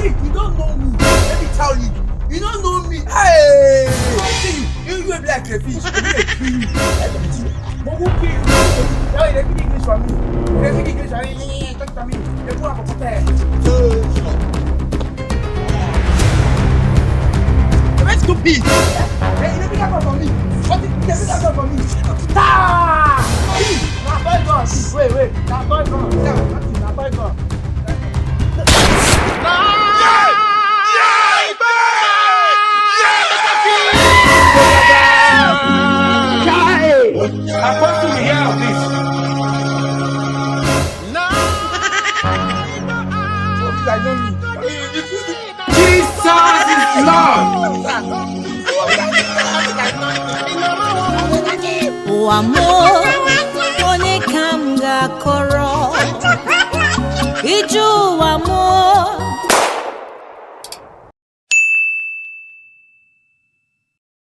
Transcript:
Chief, you don't know me. Let me tell you. You don't know me. Hey! See, you be like a fish. You be kill you. But who kill you? Oh, they speak English for me. They speak English for me. Talk to me. They go up for prepare. Let's go peace. Hey, you don't be for me. What did you say for me? Ta! Now boy gone. Wait. Now boy gone. Now boy gone. I'm supposed to hear of this. No. Jesus is Lord. O amor, one kamga koro. Iju amor.